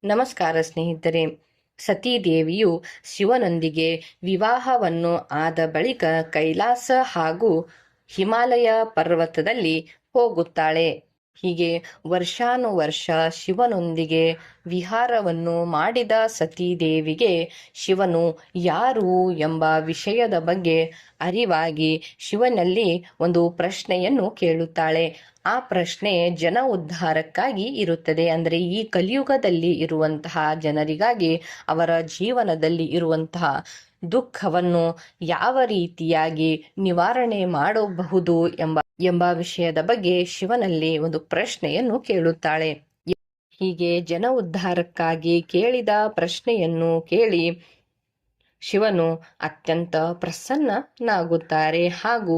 ನಮಸ್ಕಾರ ಸ್ನೇಹಿತರೆ. ಸತೀದೇವಿಯು ಶಿವನೊಂದಿಗೆ ವಿವಾಹವನ್ನು ಆದ ಬಳಿಕ ಕೈಲಾಸ ಹಾಗೂ ಹಿಮಾಲಯ ಪರ್ವತದಲ್ಲಿ ಹೋಗುತ್ತಾಳೆ. ಹೀಗೆ ವರ್ಷಾನುವರ್ಷ ಶಿವನೊಂದಿಗೆ ವಿಹಾರವನ್ನು ಮಾಡಿದ ಸತೀದೇವಿಗೆ ಶಿವನು ಯಾರು ಎಂಬ ವಿಷಯದ ಬಗ್ಗೆ ಅರಿವಾಗಿ ಶಿವನಲ್ಲಿ ಒಂದು ಪ್ರಶ್ನೆಯನ್ನು ಕೇಳುತ್ತಾಳೆ. ಆ ಪ್ರಶ್ನೆ ಜನ ಉದ್ಧಾರಕ್ಕಾಗಿ ಇರುತ್ತದೆ. ಅಂದರೆ ಈ ಕಲಿಯುಗದಲ್ಲಿ ಇರುವಂತಹ ಜನರಿಗಾಗಿ ಅವರ ಜೀವನದಲ್ಲಿ ಇರುವಂತಹ ದುಃಖವನ್ನು ಯಾವ ರೀತಿಯಾಗಿ ನಿವಾರಣೆ ಮಾಡಬಹುದು ಎಂಬ ವಿಷಯದ ಬಗ್ಗೆ ಶಿವನಲ್ಲಿ ಒಂದು ಪ್ರಶ್ನೆಯನ್ನು ಕೇಳುತ್ತಾಳೆ. ಹೀಗೆ ಜನ ಉದ್ಧಾರಕ್ಕಾಗಿ ಕೇಳಿದ ಪ್ರಶ್ನೆಯನ್ನು ಕೇಳಿ ಶಿವನು ಅತ್ಯಂತ ಪ್ರಸನ್ನನಾಗುತ್ತಾರೆ ಹಾಗೂ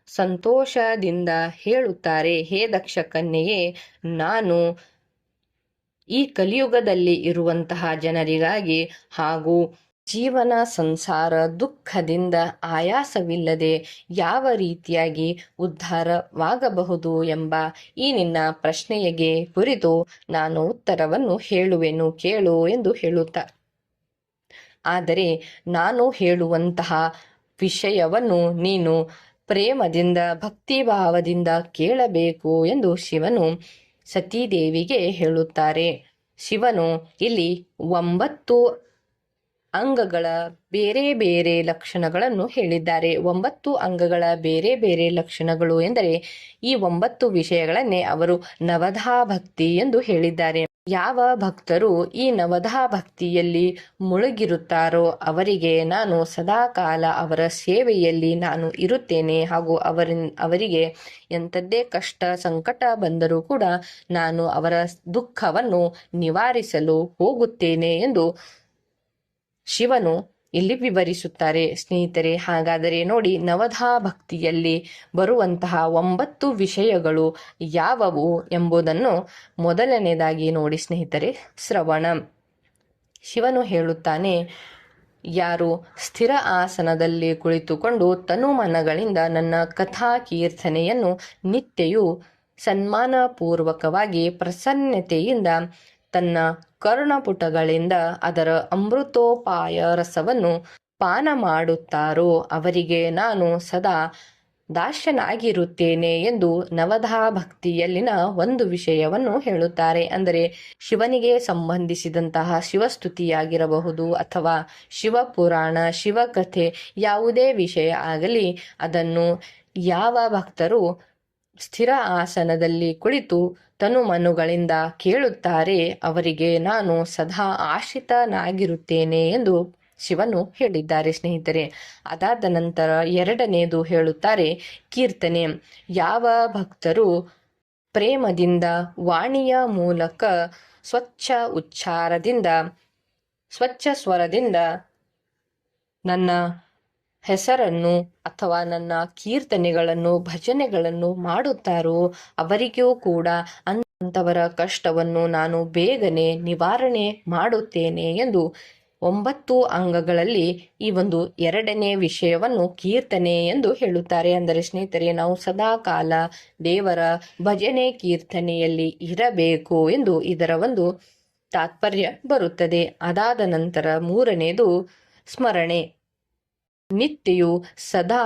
ಸಂತೋಷದಿಂದ ಹೇಳುತ್ತಾರೆ, ಹೇ ದಕ್ಷ ಕನ್ಯೆಯೇ, ನಾನು ಈ ಕಲಿಯುಗದಲ್ಲಿ ಇರುವಂತಹ ಜನರಿಗಾಗಿ ಹಾಗೂ ಜೀವನ ಸಂಸಾರ ದುಃಖದಿಂದ ಆಯಾಸವಿಲ್ಲದೆ ಯಾವ ರೀತಿಯಾಗಿ ಉದ್ಧಾರವಾಗಬಹುದು ಎಂಬ ಈ ನಿನ್ನ ಪ್ರಶ್ನೆಗೆ ಕುರಿತು ನಾನು ಉತ್ತರವನ್ನು ಹೇಳುವೆನು, ಕೇಳು ಎಂದು ಹೇಳುತ್ತಾ, ಆದರೆ ನಾನು ಹೇಳುವಂತಹ ವಿಷಯವನ್ನು ನೀನು ಪ್ರೇಮದಿಂದ ಭಕ್ತಿಭಾವದಿಂದ ಕೇಳಬೇಕು ಎಂದು ಶಿವನು ಸತೀದೇವಿಗೆ ಹೇಳುತ್ತಾರೆ. ಶಿವನು ಇಲ್ಲಿ 9 ಅಂಗಗಳ ಬೇರೆ ಬೇರೆ ಲಕ್ಷಣಗಳನ್ನು ಹೇಳಿದ್ದಾರೆ. 9 ಅಂಗಗಳ ಬೇರೆ ಬೇರೆ ಲಕ್ಷಣಗಳು ಎಂದರೆ ಈ 9 ವಿಷಯಗಳನ್ನೇ ಅವರು ನವಧಾ ಭಕ್ತಿ ಎಂದು ಹೇಳಿದ್ದಾರೆ. ಯಾವ ಭಕ್ತರು ಈ ನವಧಾ ಭಕ್ತಿಯಲ್ಲಿ ಮುಳುಗಿರುತ್ತಾರೋ ಅವರಿಗೆ ನಾನು ಸದಾಕಾಲ ಅವರ ಸೇವೆಯಲ್ಲಿ ನಾನು ಇರುತ್ತೇನೆ ಹಾಗೂ ಅವರಿಗೆ ಎಂಥದ್ದೇ ಕಷ್ಟ ಸಂಕಟ ಬಂದರೂ ಕೂಡ ನಾನು ಅವರ ದುಃಖವನ್ನು ನಿವಾರಿಸಲು ಹೋಗುತ್ತೇನೆ ಎಂದು ಶಿವನು ಇಲ್ಲಿ ವಿವರಿಸುತ್ತಾರೆ. ಸ್ನೇಹಿತರೆ, ಹಾಗಾದರೆ ನೋಡಿ, ನವಧಾ ಭಕ್ತಿಯಲ್ಲಿ ಬರುವಂತಹ 9 ವಿಷಯಗಳು ಯಾವುವು ಎಂಬುದನ್ನು ಮೊದಲನೇದಾಗಿ ನೋಡಿ ಸ್ನೇಹಿತರೆ. ಶ್ರವಣ. ಶಿವನು ಹೇಳುತ್ತಾನೆ, ಯಾರು ಸ್ಥಿರ ಆಸನದಲ್ಲಿ ಕುಳಿತುಕೊಂಡು ತನುಮನಗಳಿಂದ ನನ್ನ ಕಥಾ ಕೀರ್ತನೆಯನ್ನು ನಿತ್ಯವು ಸನ್ಮಾನಪೂರ್ವಕವಾಗಿ ಪ್ರಸನ್ನತೆಯಿಂದ ತನ್ನ ಕರ್ಣಪುಟಗಳಿಂದ ಅದರ ಅಮೃತೋಪಾಯ ರಸವನ್ನು ಪಾನ ಮಾಡುತ್ತಾರೋ ಅವರಿಗೆ ನಾನು ಸದಾ ದಾಸನಾಗಿರುತ್ತೇನೆ ಎಂದು ನವಧಾ ಭಕ್ತಿಯಲ್ಲಿನ ಒಂದು ವಿಷಯವನ್ನು ಹೇಳುತ್ತಾರೆ. ಅಂದರೆ ಶಿವನಿಗೆ ಸಂಬಂಧಿಸಿದಂತಹ ಶಿವಸ್ತುತಿಯಾಗಿರಬಹುದು ಅಥವಾ ಶಿವಪುರಾಣ, ಶಿವಕಥೆ, ಯಾವುದೇ ವಿಷಯ ಆಗಲಿ ಅದನ್ನು ಯಾವ ಭಕ್ತರು ಸ್ಥಿರ ಆಸನದಲ್ಲಿ ಕುಳಿತು ತನುಮನುಗಳಿಂದ ಕೇಳುತ್ತಾರೆ ಅವರಿಗೆ ನಾನು ಸದಾ ಆಶ್ರಿತನಾಗಿರುತ್ತೇನೆ ಎಂದು ಶಿವನು ಹೇಳಿದ್ದಾರೆ. ಸ್ನೇಹಿತರೆ, ಅದಾದ ನಂತರ ಎರಡನೇದು ಹೇಳುತ್ತಾರೆ ಕೀರ್ತನೆ. ಯಾವ ಭಕ್ತರು ಪ್ರೇಮದಿಂದ ವಾಣಿಯ ಮೂಲಕ ಸ್ವಚ್ಛ ಉಚ್ಚಾರದಿಂದ ಸ್ವಚ್ಛ ಸ್ವರದಿಂದ ನನ್ನ ಹೆಸರನ್ನು ಅಥವಾ ನನ್ನ ಕೀರ್ತನೆಗಳನ್ನು ಭಜನೆಗಳನ್ನು ಮಾಡುತ್ತಾರೋ ಅವರಿಗೂ ಕೂಡ ಅಂಥವರ ಕಷ್ಟವನ್ನು ನಾನು ಬೇಗನೆ ನಿವಾರಣೆ ಮಾಡುತ್ತೇನೆ ಎಂದು 9 ಅಂಗಗಳಲ್ಲಿ ಈ ಒಂದು ಎರಡನೇ ವಿಷಯವನ್ನು ಕೀರ್ತನೆ ಎಂದು ಹೇಳುತ್ತಾರೆ. ಅಂದರೆ ಸ್ನೇಹಿತರೆ, ನಾವು ಸದಾ ಕಾಲ ದೇವರ ಭಜನೆ ಕೀರ್ತನೆಯಲ್ಲಿ ಇರಬೇಕು ಎಂದು ಇದರ ಒಂದು ತಾತ್ಪರ್ಯ ಬರುತ್ತದೆ. ಅದಾದ ನಂತರ ಮೂರನೇದು ಸ್ಮರಣೆ. ನಿತ್ಯವು ಸದಾ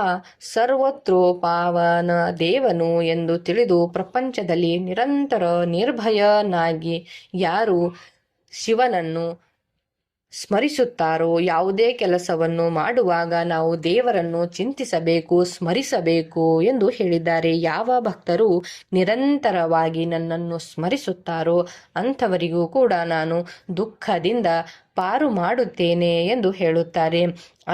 ಸರ್ವತ್ರೋಪಾವನ ದೇವನು ಎಂದು ತಿಳಿದು ಪ್ರಪಂಚದಲ್ಲಿ ನಿರಂತರ ನಿರ್ಭಯನಾಗಿ ಯಾರು ಶಿವನನ್ನು ಸ್ಮರಿಸುತ್ತಾರೋ, ಯಾವುದೇ ಕೆಲಸವನ್ನು ಮಾಡುವಾಗ ನಾವು ದೇವರನ್ನು ಚಿಂತಿಸಬೇಕು, ಸ್ಮರಿಸಬೇಕು ಎಂದು ಹೇಳಿದ್ದಾರೆ. ಯಾವ ಭಕ್ತರು ನಿರಂತರವಾಗಿ ನನ್ನನ್ನು ಸ್ಮರಿಸುತ್ತಾರೋ ಅಂಥವರಿಗೂ ಕೂಡ ನಾನು ದುಃಖದಿಂದ ಪಾರು ಮಾಡುತ್ತೇನೆ ಎಂದು ಹೇಳುತ್ತಾರೆ.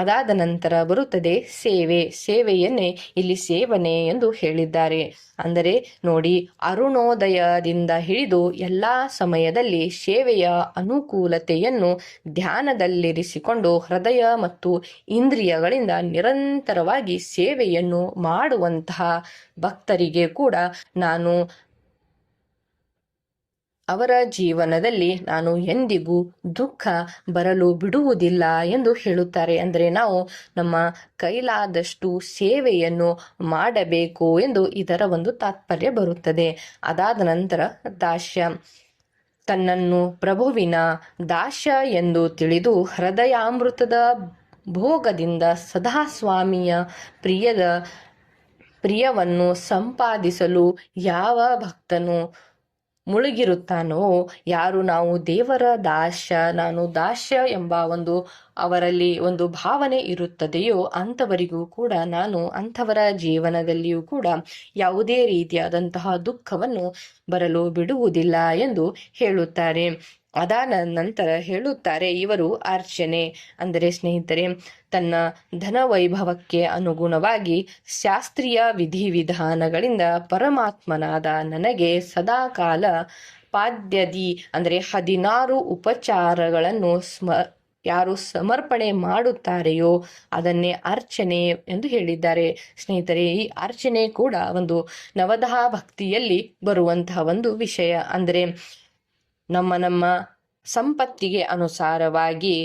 ಅದಾದ ನಂತರ ಬರುತ್ತದೆ ಸೇವೆ. ಸೇವೆಯನ್ನೇ ಇಲ್ಲಿ ಸೇವನೆ ಎಂದು ಹೇಳಿದ್ದಾರೆ. ಅಂದರೆ ನೋಡಿ, ಅರುಣೋದಯದಿಂದ ಹಿಡಿದು ಎಲ್ಲ ಸಮಯದಲ್ಲಿ ಸೇವೆಯ ಅನುಕೂಲತೆಯನ್ನು ಧ್ಯಾನದಲ್ಲಿರಿಸಿಕೊಂಡು ಹೃದಯ ಮತ್ತು ಇಂದ್ರಿಯಗಳಿಂದ ನಿರಂತರವಾಗಿ ಸೇವೆಯನ್ನು ಮಾಡುವಂತಹ ಭಕ್ತರಿಗೆ ಕೂಡ ನಾನು ಅವರ ಜೀವನದಲ್ಲಿ ನಾನು ಎಂದಿಗೂ ದುಃಖ ಬರಲು ಬಿಡುವುದಿಲ್ಲ ಎಂದು ಹೇಳುತ್ತಾರೆ. ಅಂದರೆ ನಾವು ನಮ್ಮ ಕೈಲಾದಷ್ಟು ಸೇವೆಯನ್ನು ಮಾಡಬೇಕು ಎಂದು ಇದರ ಒಂದು ತಾತ್ಪರ್ಯ ಬರುತ್ತದೆ. ಅದಾದ ನಂತರ ದಾಸ್ಯ. ತನ್ನನ್ನು ಪ್ರಭುವಿನ ದಾಸ್ಯ ಎಂದು ತಿಳಿದು ಹೃದಯಾಮೃತದ ಭೋಗದಿಂದ ಸದಾ ಸ್ವಾಮಿಯ ಪ್ರಿಯವನ್ನು ಸಂಪಾದಿಸಲು ಯಾವ ಭಕ್ತನು ಮುಳುಗಿರುತ್ತಾನೋ, ಯಾರು ನಾವು ದೇವರ ನಾನು ದಾಸ್ಯ ಎಂಬ ಅವರಲ್ಲಿ ಒಂದು ಭಾವನೆ ಇರುತ್ತದೆಯೋ ಅಂಥವರಿಗೂ ಕೂಡ ಅಂಥವರ ಜೀವನದಲ್ಲಿಯೂ ಕೂಡ ಯಾವುದೇ ರೀತಿಯಾದಂತಹ ದುಃಖವನ್ನು ಬರಲು ಬಿಡುವುದಿಲ್ಲ ಎಂದು ಹೇಳುತ್ತಾರೆ. ಅದಾದ ನಂತರ ಹೇಳುತ್ತಾರೆ, ಇವರು ಅರ್ಚನೆ ಅಂದರೆ ಸ್ನೇಹಿತರೆ, ತನ್ನ ಧನ ವೈಭವಕ್ಕೆ ಅನುಗುಣವಾಗಿ ಶಾಸ್ತ್ರೀಯ ವಿಧಿವಿಧಾನಗಳಿಂದ ಪರಮಾತ್ಮನಾದ ನನಗೆ ಸದಾಕಾಲ ಪಾದ್ಯದಿ ಅಂದರೆ 16 ಉಪಚಾರಗಳನ್ನು ಯಾರು ಸಮರ್ಪಣೆ ಮಾಡುತ್ತಾರೆಯೋ ಅದನ್ನೇ ಅರ್ಚನೆ ಎಂದು ಹೇಳಿದ್ದಾರೆ. ಸ್ನೇಹಿತರೆ, ಈ ಅರ್ಚನೆ ಕೂಡ ಒಂದು ನವದಹ ಭಕ್ತಿಯಲ್ಲಿ ಬರುವಂತಹ ಒಂದು ವಿಷಯ. ಅಂದರೆ ನಮ್ಮ ಸಂಪತ್ತಿಗೆ ಅನುಸಾರವಾಗಿ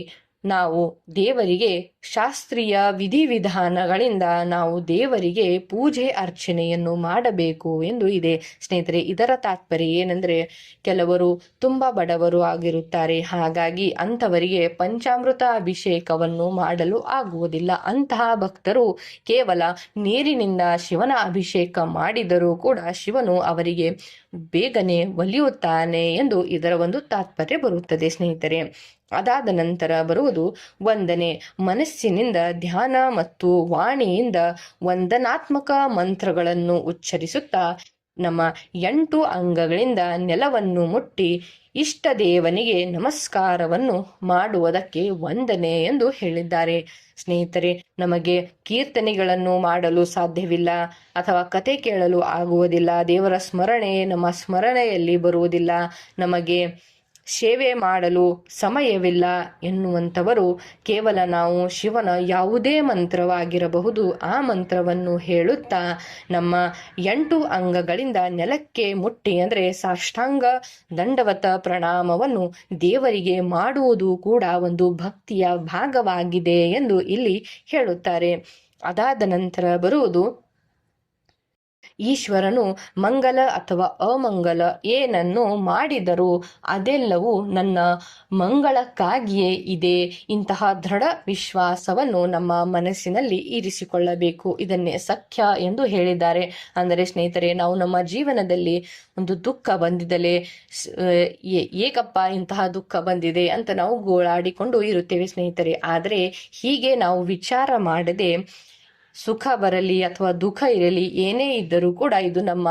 ನಾವು ದೇವರಿಗೆ ಶಾಸ್ತ್ರೀಯ ವಿಧಿವಿಧಾನಗಳಿಂದ ನಾವು ದೇವರಿಗೆ ಪೂಜೆ ಅರ್ಚನೆಯನ್ನು ಮಾಡಬೇಕು ಎಂದು ಇದೆ. ಸ್ನೇಹಿತರೆ, ಇದರ ತಾತ್ಪರ್ಯ ಏನೆಂದರೆ, ಕೆಲವರು ತುಂಬ ಬಡವರು ಆಗಿರುತ್ತಾರೆ, ಹಾಗಾಗಿ ಅಂಥವರಿಗೆ ಪಂಚಾಮೃತ ಅಭಿಷೇಕವನ್ನು ಮಾಡಲು ಆಗುವುದಿಲ್ಲ. ಅಂತಹ ಭಕ್ತರು ಕೇವಲ ನೀರಿನಿಂದ ಶಿವನ ಅಭಿಷೇಕ ಮಾಡಿದರೂ ಕೂಡ ಶಿವನು ಅವರಿಗೆ ಬೇಗನೆ ಒಲಿಯುತ್ತಾನೆ ಎಂದು ಇದರ ಒಂದು ತಾತ್ಪರ್ಯ ಬರುತ್ತದೆ. ಸ್ನೇಹಿತರೆ, ಅದಾದ ನಂತರ ಬರುವುದು ವಂದನೆ. ಮನಸ್ಸಿನಿಂದ ಧ್ಯಾನ ಮತ್ತು ವಾಣಿಯಿಂದ ವಂದನಾತ್ಮಕ ಮಂತ್ರಗಳನ್ನು ಉಚ್ಚರಿಸುತ್ತಾ ನಮ್ಮ 8 ಅಂಗಗಳಿಂದ ನೆಲವನ್ನು ಮುಟ್ಟಿ ಇಷ್ಟ ದೇವನಿಗೆ ನಮಸ್ಕಾರವನ್ನು ಮಾಡುವುದಕ್ಕೆ ವಂದನೆ ಎಂದು ಹೇಳಿದ್ದಾರೆ. ಸ್ನೇಹಿತರೆ, ನಮಗೆ ಕೀರ್ತನೆಗಳನ್ನು ಮಾಡಲು ಸಾಧ್ಯವಿಲ್ಲ ಅಥವಾ ಕತೆ ಕೇಳಲು ಆಗುವುದಿಲ್ಲ, ದೇವರ ಸ್ಮರಣೆ ನಮ್ಮ ಸ್ಮರಣೆಯಲ್ಲಿ ಬರುವುದಿಲ್ಲ, ನಮಗೆ ಸೇವೆ ಮಾಡಲು ಸಮಯವಿಲ್ಲ ಎನ್ನುವಂಥವರು ಕೇವಲ ನಾವು ಶಿವನ ಯಾವುದೇ ಮಂತ್ರವಾಗಿರಬಹುದು ಆ ಮಂತ್ರವನ್ನು ಹೇಳುತ್ತಾ ನಮ್ಮ 8 ಅಂಗಗಳಿಂದ ನೆಲಕ್ಕೆ ಮುಟ್ಟಿ ಅಂದರೆ ಸಾಷ್ಟಾಂಗ ದಂಡವತ ಪ್ರಣಾಮವನ್ನು ದೇವರಿಗೆ ಮಾಡುವುದು ಕೂಡ ಒಂದು ಭಕ್ತಿಯ ಭಾಗವಾಗಿದೆ ಎಂದು ಇಲ್ಲಿ ಹೇಳುತ್ತಾರೆ. ಅದಾದ ನಂತರ ಬರುವುದು ಈಶ್ವರನು ಮಂಗಲ ಅಥವಾ ಅಮಂಗಲ ಏನನ್ನು ಮಾಡಿದರೂ ಅದೆಲ್ಲವೂ ನನ್ನ ಮಂಗಳಕ್ಕಾಗಿಯೇ ಇದೆ. ಇಂತಹ ದೃಢ ವಿಶ್ವಾಸವನ್ನು ನಮ್ಮ ಮನಸ್ಸಿನಲ್ಲಿ ಇರಿಸಿಕೊಳ್ಳಬೇಕು. ಇದನ್ನೇ ಸಖ್ಯ ಎಂದು ಹೇಳಿದ್ದಾರೆ. ಅಂದರೆ ಸ್ನೇಹಿತರೆ, ನಾವು ನಮ್ಮ ಜೀವನದಲ್ಲಿ ಒಂದು ದುಃಖ ಬಂದಿದ್ದಲೇ ಏಕಪ್ಪ ಇಂತಹ ದುಃಖ ಬಂದಿದೆ ಅಂತ ನಾವು ಗೋಳಾಡಿಕೊಂಡು ಇರುತ್ತೇವೆ ಸ್ನೇಹಿತರೆ. ಆದರೆ ಹೀಗೆ ನಾವು ವಿಚಾರ ಮಾಡದೆ ಸುಖ ಬರಲಿ ಅಥವಾ ದುಃಖ ಇರಲಿ ಏನೇ ಇದ್ದರೂ ಕೂಡ ಇದು ನಮ್ಮ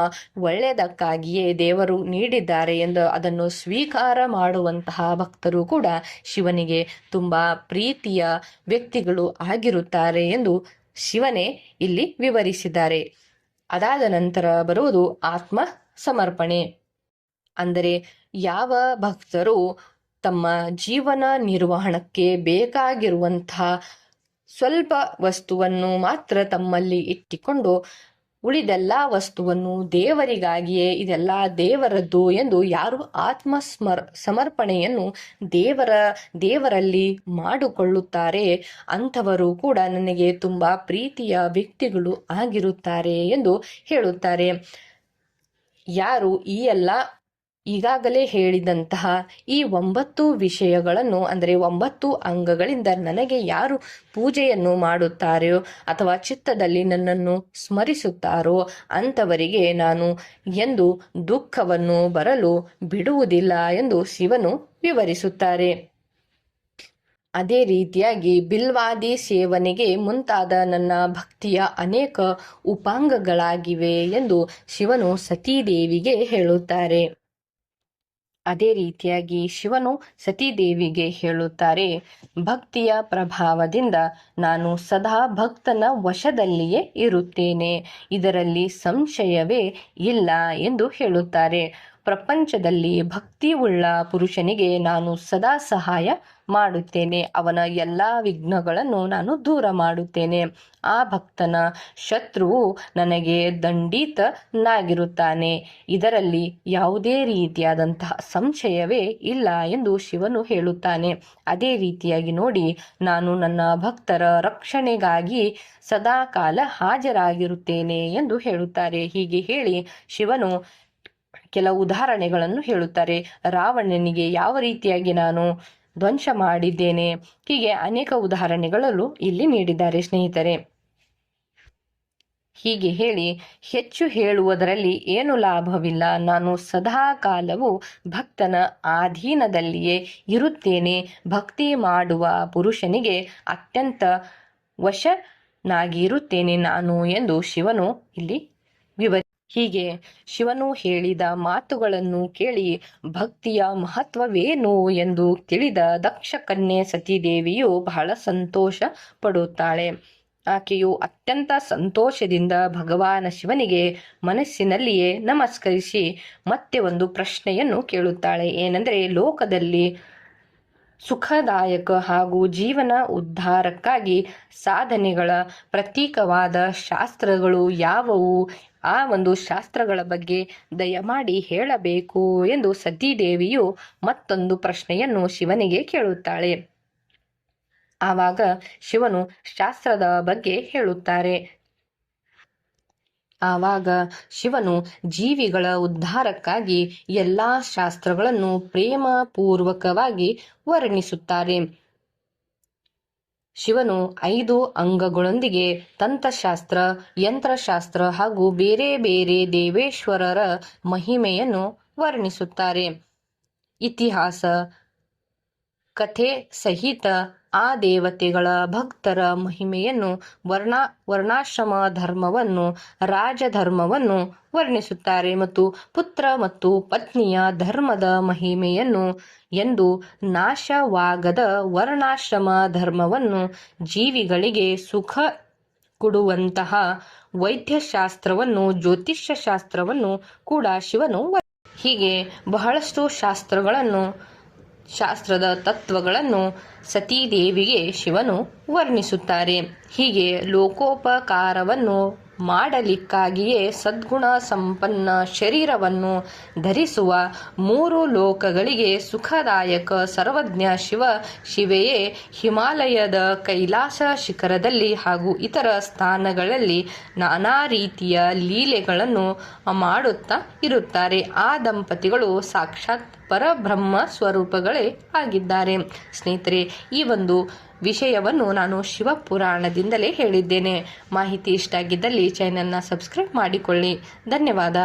ಒಳ್ಳೆಯದಕ್ಕಾಗಿಯೇ ದೇವರು ನೀಡಿದ್ದಾರೆ ಎಂದು ಅದನ್ನು ಸ್ವೀಕಾರ ಮಾಡುವಂತಹ ಭಕ್ತರು ಕೂಡ ಶಿವನಿಗೆ ತುಂಬಾ ಪ್ರೀತಿಯ ವ್ಯಕ್ತಿಗಳು ಆಗಿರುತ್ತಾರೆ ಎಂದು ಶಿವನೇ ಇಲ್ಲಿ ವಿವರಿಸಿದ್ದಾರೆ. ಅದಾದ ನಂತರ ಬರುವುದು ಆತ್ಮ ಸಮರ್ಪಣೆ. ಅಂದರೆ ಯಾವ ಭಕ್ತರು ತಮ್ಮ ಜೀವನ ನಿರ್ವಹಣಕ್ಕೆ ಬೇಕಾಗಿರುವಂತಹ ಸ್ವಲ್ಪ ವಸ್ತುವನ್ನು ಮಾತ್ರ ತಮ್ಮಲ್ಲಿ ಇಟ್ಟುಕೊಂಡು ಉಳಿದೆಲ್ಲ ವಸ್ತುವನ್ನು ದೇವರಿಗಾಗಿಯೇ ಇದೆಲ್ಲ ದೇವರದ್ದು ಎಂದು ಯಾರು ಸಮರ್ಪಣೆಯನ್ನು ದೇವರಲ್ಲಿ ಮಾಡಿಕೊಳ್ಳುತ್ತಾರೆ ಅಂಥವರು ಕೂಡ ನನಗೆ ತುಂಬಾ ಪ್ರೀತಿಯ ವ್ಯಕ್ತಿಗಳು ಆಗಿರುತ್ತಾರೆ ಎಂದು ಹೇಳುತ್ತಾರೆ. ಯಾರು ಈ ಎಲ್ಲ ಈಗಾಗಲೇ ಹೇಳಿದಂತಹ ಈ 9 ವಿಷಯಗಳನ್ನು ಅಂದರೆ 9 ಅಂಗಗಳಿಂದ ನನಗೆ ಯಾರು ಪೂಜೆಯನ್ನು ಮಾಡುತ್ತಾರೋ ಅಥವಾ ಚಿತ್ತದಲ್ಲಿ ನನ್ನನ್ನು ಸ್ಮರಿಸುತ್ತಾರೋ ಅಂಥವರಿಗೆ ನಾನು ಎಂದು ದುಃಖವನ್ನು ಬರಲು ಬಿಡುವುದಿಲ್ಲ ಎಂದು ಶಿವನು ವಿವರಿಸುತ್ತಾರೆ. ಅದೇ ರೀತಿಯಾಗಿ ಬಿಲ್ವಾದಿ ಸೇವನೆಗೆ ಮುಂತಾದ ನನ್ನ ಭಕ್ತಿಯ ಅನೇಕ ಉಪಾಂಗಗಳಾಗಿವೆ ಎಂದು ಶಿವನು ಸತೀದೇವಿಗೆ ಹೇಳುತ್ತಾರೆ. ಅದೇ ರೀತಿಯಾಗಿ ಶಿವನು ಸತೀದೇವಿಗೆ ಹೇಳುತ್ತಾರೆ, ಭಕ್ತಿಯ ಪ್ರಭಾವದಿಂದ ನಾನು ಸದಾ ಭಕ್ತನ ವಶದಲ್ಲಿಯೇ ಇರುತ್ತೇನೆ, ಇದರಲ್ಲಿ ಸಂಶಯವೇ ಇಲ್ಲ ಎಂದು ಹೇಳುತ್ತಾರೆ. ಪ್ರಪಂಚದಲ್ಲಿ ಭಕ್ತಿ ಉಳ್ಳ ಪುರುಷನಿಗೆ ನಾನು ಸದಾ ಸಹಾಯ ಮಾಡುತ್ತೇನೆ, ಅವನ ಎಲ್ಲ ವಿಘ್ನಗಳನ್ನು ನಾನು ದೂರ ಮಾಡುತ್ತೇನೆ. ಆ ಭಕ್ತನ ಶತ್ರುವು ನನಗೆ ದಂಡಿತನಾಗಿರುತ್ತಾನೆ, ಇದರಲ್ಲಿ ಯಾವುದೇ ರೀತಿಯಾದಂತಹ ಸಂಶಯವೇ ಇಲ್ಲ ಎಂದು ಶಿವನು ಹೇಳುತ್ತಾನೆ. ಅದೇ ರೀತಿಯಾಗಿ ನೋಡಿ, ನಾನು ನನ್ನ ಭಕ್ತರ ರಕ್ಷಣೆಗಾಗಿ ಸದಾ ಕಾಲ ಹಾಜರಾಗಿರುತ್ತೇನೆ ಎಂದು ಹೇಳುತ್ತಾರೆ. ಹೀಗೆ ಹೇಳಿ ಶಿವನು ಕೆಲವು ಉದಾಹರಣೆಗಳನ್ನು ಹೇಳುತ್ತಾರೆ. ರಾವಣನಿಗೆ ಯಾವ ರೀತಿಯಾಗಿ ನಾನು ಧ್ವಂಸ ಮಾಡಿದ್ದೇನೆ, ಹೀಗೆ ಅನೇಕ ಉದಾಹರಣೆಗಳಲ್ಲೂ ಇಲ್ಲಿ ನೀಡಿದ್ದಾರೆ ಸ್ನೇಹಿತರೆ. ಹೀಗೆ ಹೇಳಿ, ಹೆಚ್ಚು ಹೇಳುವುದರಲ್ಲಿ ಏನು ಲಾಭವಿಲ್ಲ, ನಾನು ಸದಾ ಕಾಲವು ಭಕ್ತನ ಅಧೀನದಲ್ಲಿಯೇ ಇರುತ್ತೇನೆ, ಭಕ್ತಿ ಮಾಡುವ ಪುರುಷನಿಗೆ ಅತ್ಯಂತ ವಶನಾಗಿರುತ್ತೇನೆ ನಾನು ಎಂದು ಶಿವನು ಇಲ್ಲಿ ಹೀಗೆ ಶಿವನು ಹೇಳಿದ ಮಾತುಗಳನ್ನು ಕೇಳಿ ಭಕ್ತಿಯ ಮಹತ್ವವೇನು ಎಂದು ತಿಳಿದ ದಕ್ಷ ಕನ್ಯೆ ಸತೀದೇವಿಯು ಬಹಳ ಸಂತೋಷ ಪಡುತ್ತಾಳೆ. ಆಕೆಯು ಅತ್ಯಂತ ಸಂತೋಷದಿಂದ ಭಗವಾನ ಶಿವನಿಗೆ ಮನಸ್ಸಿನಲ್ಲಿಯೇ ನಮಸ್ಕರಿಸಿ ಮತ್ತೆ ಒಂದು ಪ್ರಶ್ನೆಯನ್ನು ಕೇಳುತ್ತಾಳೆ. ಏನೆಂದರೆ, ಲೋಕದಲ್ಲಿ ಸುಖದಾಯಕ ಹಾಗೂ ಜೀವನ ಉದ್ಧಾರಕ್ಕಾಗಿ ಸಾಧನೆಗಳ ಪ್ರತೀಕವಾದ ಶಾಸ್ತ್ರಗಳು ಯಾವುವು? ಆ ಒಂದು ಶಾಸ್ತ್ರಗಳ ಬಗ್ಗೆ ದಯಮಾಡಿ ಹೇಳಬೇಕು ಎಂದು ಸತೀದೇವಿಯು ಮತ್ತೊಂದು ಪ್ರಶ್ನೆಯನ್ನು ಶಿವನಿಗೆ ಕೇಳುತ್ತಾಳೆ. ಆವಾಗ ಶಿವನು ಶಾಸ್ತ್ರದ ಬಗ್ಗೆ ಹೇಳುತ್ತಾರೆ. ಆವಾಗ ಶಿವನು ಜೀವಿಗಳ ಉದ್ಧಾರಕ್ಕಾಗಿ ಎಲ್ಲಾ ಶಾಸ್ತ್ರಗಳನ್ನು ಪ್ರೇಮ ಪೂರ್ವಕವಾಗಿ ವರ್ಣಿಸುತ್ತಾರೆ. ಶಿವನು 5 ಅಂಗಗಳೊಂದಿಗೆ ತಂತ್ರಶಾಸ್ತ್ರ, ಯಂತ್ರಶಾಸ್ತ್ರ ಹಾಗೂ ಬೇರೆ ಬೇರೆ ದೇವೇಶ್ವರರ ಮಹಿಮೆಯನ್ನು ವರ್ಣಿಸುತ್ತಾರೆ. ಇತಿಹಾಸ ಕಥೆ ಸಹಿತ ಆ ದೇವತೆಗಳ ಭಕ್ತರ ಮಹಿಮೆಯನ್ನು, ವರ್ಣಾಶ್ರಮ ಧರ್ಮವನ್ನು, ರಾಜಧರ್ಮವನ್ನು ವರ್ಣಿಸುತ್ತಾರೆ ಮತ್ತು ಪುತ್ರ ಮತ್ತು ಪತ್ನಿಯ ಧರ್ಮದ ಮಹಿಮೆಯನ್ನು, ಎಂದು ನಾಶವಾಗದ ವರ್ಣಾಶ್ರಮ ಧರ್ಮವನ್ನು, ಜೀವಿಗಳಿಗೆ ಸುಖ ಕೊಡುವಂತಹ ವೈದ್ಯಶಾಸ್ತ್ರವನ್ನು, ಜ್ಯೋತಿಷ್ಯ ಶಾಸ್ತ್ರವನ್ನು ಕೂಡ ಶಿವನು ಹೀಗೆ ಬಹಳಷ್ಟು ಶಾಸ್ತ್ರದ ತತ್ವಗಳನ್ನು ಸತೀದೇವಿಗೆ ಶಿವನು ವರ್ಣಿಸುತ್ತಾರೆ. ಹೀಗೆ ಲೋಕೋಪಕಾರವನ್ನು ಮಾಡಲಿಕ್ಕಾಗಿಯೇ ಸದ್ಗುಣ ಸಂಪನ್ನ ಶರೀರವನ್ನು ಧರಿಸುವ 3 ಲೋಕಗಳಿಗೆ ಸುಖದಾಯಕ ಸರ್ವಜ್ಞ ಶಿವೆಯೇ ಹಿಮಾಲಯದ ಕೈಲಾಸ ಶಿಖರದಲ್ಲಿ ಹಾಗೂ ಇತರ ಸ್ಥಾನಗಳಲ್ಲಿ ನಾನಾ ರೀತಿಯ ಲೀಲೆಗಳನ್ನು ಮಾಡುತ್ತಾ ಇರುತ್ತಾರೆ. ಆ ದಂಪತಿಗಳು ಸಾಕ್ಷಾತ್ ಪರಬ್ರಹ್ಮ ಸ್ವರೂಪಗಳೇ ಆಗಿದ್ದಾರೆ. ಸ್ನೇಹಿತರೆ, ಈ ಒಂದು ವಿಷಯವನ್ನು ನಾನು ಶಿವಪುರಾಣದಿಂದಲೇ ಹೇಳಿದ್ದೇನೆ. ಮಾಹಿತಿ ಇಷ್ಟ ಆಗಿದ್ದಲ್ಲಿ ಚಾನೆಲ್ನ ಸಬ್ಸ್ಕ್ರೈಬ್ ಮಾಡಿಕೊಳ್ಳಿ. ಧನ್ಯವಾದ.